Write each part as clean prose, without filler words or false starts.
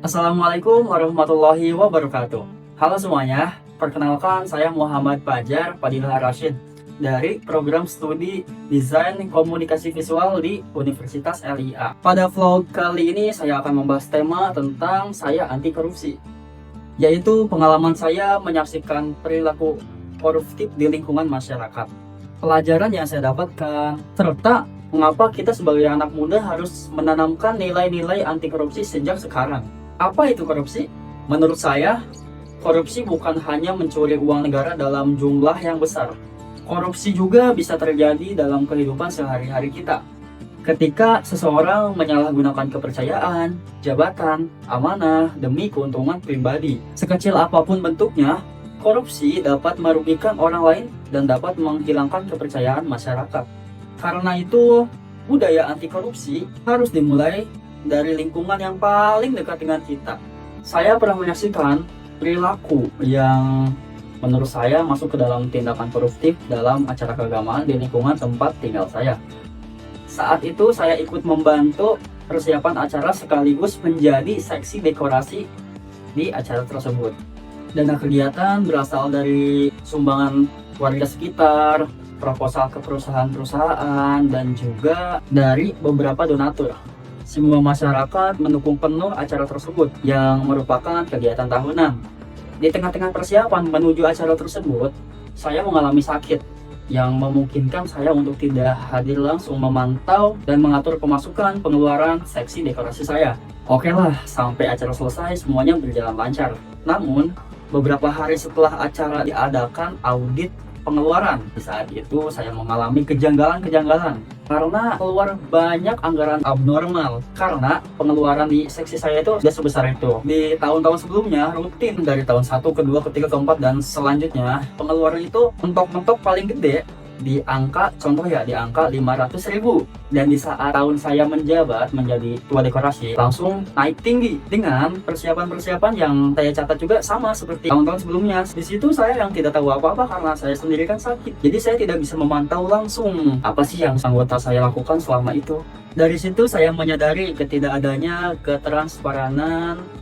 Assalamualaikum warahmatullahi wabarakatuh. Halo semuanya, perkenalkan saya Muhammad Fajar Fadilah Rashid dari program studi Desain Komunikasi Visual di Universitas LIA. Pada vlog kali ini saya akan membahas tema tentang saya anti korupsi, yaitu pengalaman saya menyaksikan perilaku koruptif di lingkungan masyarakat, pelajaran yang saya dapatkan, serta mengapa kita sebagai anak muda harus menanamkan nilai-nilai anti korupsi sejak sekarang. Apa itu korupsi? Menurut saya, korupsi bukan hanya mencuri uang negara dalam jumlah yang besar. Korupsi juga bisa terjadi dalam kehidupan sehari-hari kita. Ketika seseorang menyalahgunakan kepercayaan, jabatan, amanah demi keuntungan pribadi. Sekecil apapun bentuknya, korupsi dapat merugikan orang lain dan dapat menghilangkan kepercayaan masyarakat. Karena itu, budaya anti korupsi harus dimulai dari lingkungan yang paling dekat dengan kita. Saya pernah menyaksikan perilaku yang menurut saya masuk ke dalam tindakan koruptif dalam acara keagamaan di lingkungan tempat tinggal saya. Saat itu saya ikut membantu persiapan acara sekaligus menjadi seksi dekorasi di acara tersebut. Dana kegiatan berasal dari sumbangan warga sekitar, proposal ke perusahaan-perusahaan, dan juga dari beberapa donatur. Semua masyarakat mendukung penuh acara tersebut yang merupakan kegiatan tahunan. Di tengah-tengah persiapan menuju acara tersebut, saya mengalami sakit yang memungkinkan saya untuk tidak hadir langsung memantau dan mengatur pemasukan pengeluaran seksi dekorasi saya. Oke lah, sampai acara selesai semuanya berjalan lancar. Namun, beberapa hari setelah acara diadakan audit pengeluaran. Di saat itu saya mengalami kejanggalan-kejanggalan karena keluar banyak anggaran abnormal, karena pengeluaran di seksi saya itu sudah sebesar itu. Di tahun-tahun sebelumnya rutin dari tahun 1, kedua, ketiga, keempat, dan selanjutnya pengeluaran itu mentok-mentok paling gede di angka, contoh ya, di angka 500.000. Dan di saat tahun saya menjabat menjadi ketua dekorasi, langsung naik tinggi dengan persiapan-persiapan yang saya catat juga sama seperti tahun-tahun sebelumnya. Di situ saya yang tidak tahu apa-apa karena saya sendiri kan sakit, jadi saya tidak bisa memantau langsung apa sih yang anggota saya lakukan selama itu. Dari situ saya menyadari ketidakadanya keteransparan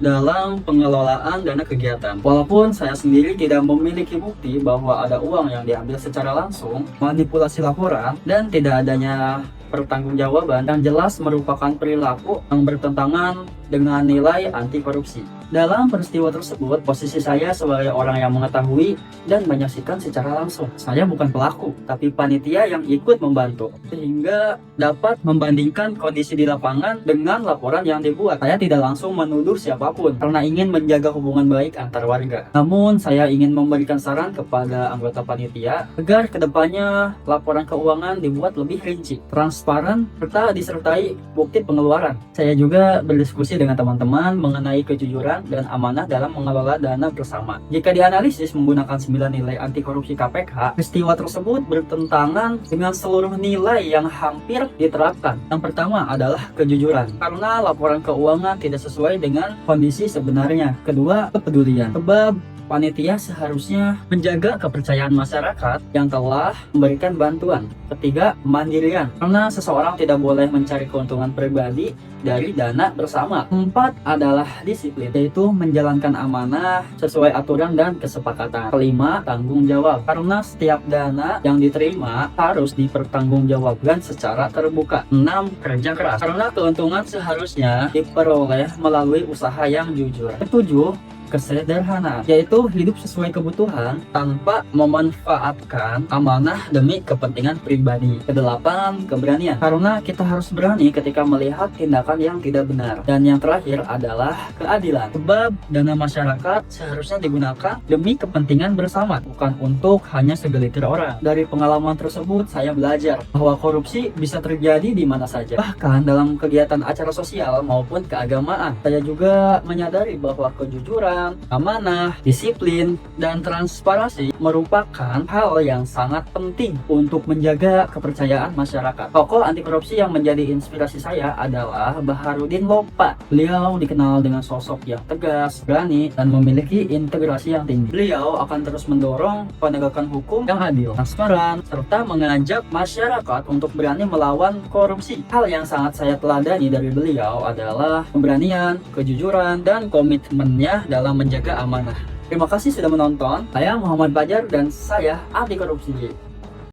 dalam pengelolaan dana kegiatan. Walaupun saya sendiri tidak memiliki bukti bahwa ada uang yang diambil secara langsung, manipulasi laporan, dan tidak adanya pertanggungjawaban yang jelas merupakan perilaku yang bertentangan dengan nilai anti korupsi. Dalam peristiwa tersebut, posisi saya sebagai orang yang mengetahui dan menyaksikan secara langsung. Saya bukan pelaku, tapi panitia yang ikut membantu, sehingga dapat membandingkan kondisi di lapangan dengan laporan yang dibuat. Saya tidak langsung menuduh siapapun karena ingin menjaga hubungan baik antar warga. Namun, saya ingin memberikan saran kepada anggota panitia agar kedepannya laporan keuangan dibuat lebih rinci, transparan, serta disertai bukti pengeluaran. Saya juga berdiskusi dengan teman-teman mengenai kejujuran dan amanah dalam mengelola dana bersama. Jika dianalisis menggunakan 9 nilai anti korupsi KPK, peristiwa tersebut bertentangan dengan seluruh nilai yang hampir diterapkan. Yang pertama adalah kejujuran, karena laporan keuangan tidak sesuai dengan kondisi sebenarnya. Kedua, kepedulian, sebab panitia seharusnya menjaga kepercayaan masyarakat yang telah memberikan bantuan. Ketiga, mandirian, karena seseorang tidak boleh mencari keuntungan pribadi dari dana bersama. Empat adalah disiplin, yaitu menjalankan amanah sesuai aturan dan kesepakatan. Kelima, tanggung jawab, karena setiap dana yang diterima harus dipertanggungjawabkan secara terbuka. Enam, kerja keras, karena keuntungan seharusnya diperoleh melalui usaha yang jujur. Ketujuh, kesederhanaan, yaitu hidup sesuai kebutuhan tanpa memanfaatkan amanah demi kepentingan pribadi. Kedelapan, keberanian, karena kita harus berani ketika melihat tindakan yang tidak benar. Dan yang terakhir adalah keadilan, sebab dana masyarakat seharusnya digunakan demi kepentingan bersama, bukan untuk hanya segelintir orang. Dari pengalaman tersebut saya belajar bahwa korupsi bisa terjadi di mana saja, bahkan dalam kegiatan acara sosial maupun keagamaan. Saya juga menyadari bahwa kejujuran kejujuran, amanah, disiplin, dan transparansi merupakan hal yang sangat penting untuk menjaga kepercayaan masyarakat. Tokoh anti korupsi yang menjadi inspirasi saya adalah Baharudin Lopa. Beliau dikenal dengan sosok yang tegas, berani, dan memiliki integrasi yang tinggi. Beliau akan terus mendorong penegakan hukum yang adil, transparan, serta mengajak masyarakat untuk berani melawan korupsi. Hal yang sangat saya teladani dari beliau adalah pemberanian, kejujuran, dan komitmennya dalam menjaga amanah. Terima kasih sudah menonton. Saya Muhammad Fajar dan saya anti korupsi.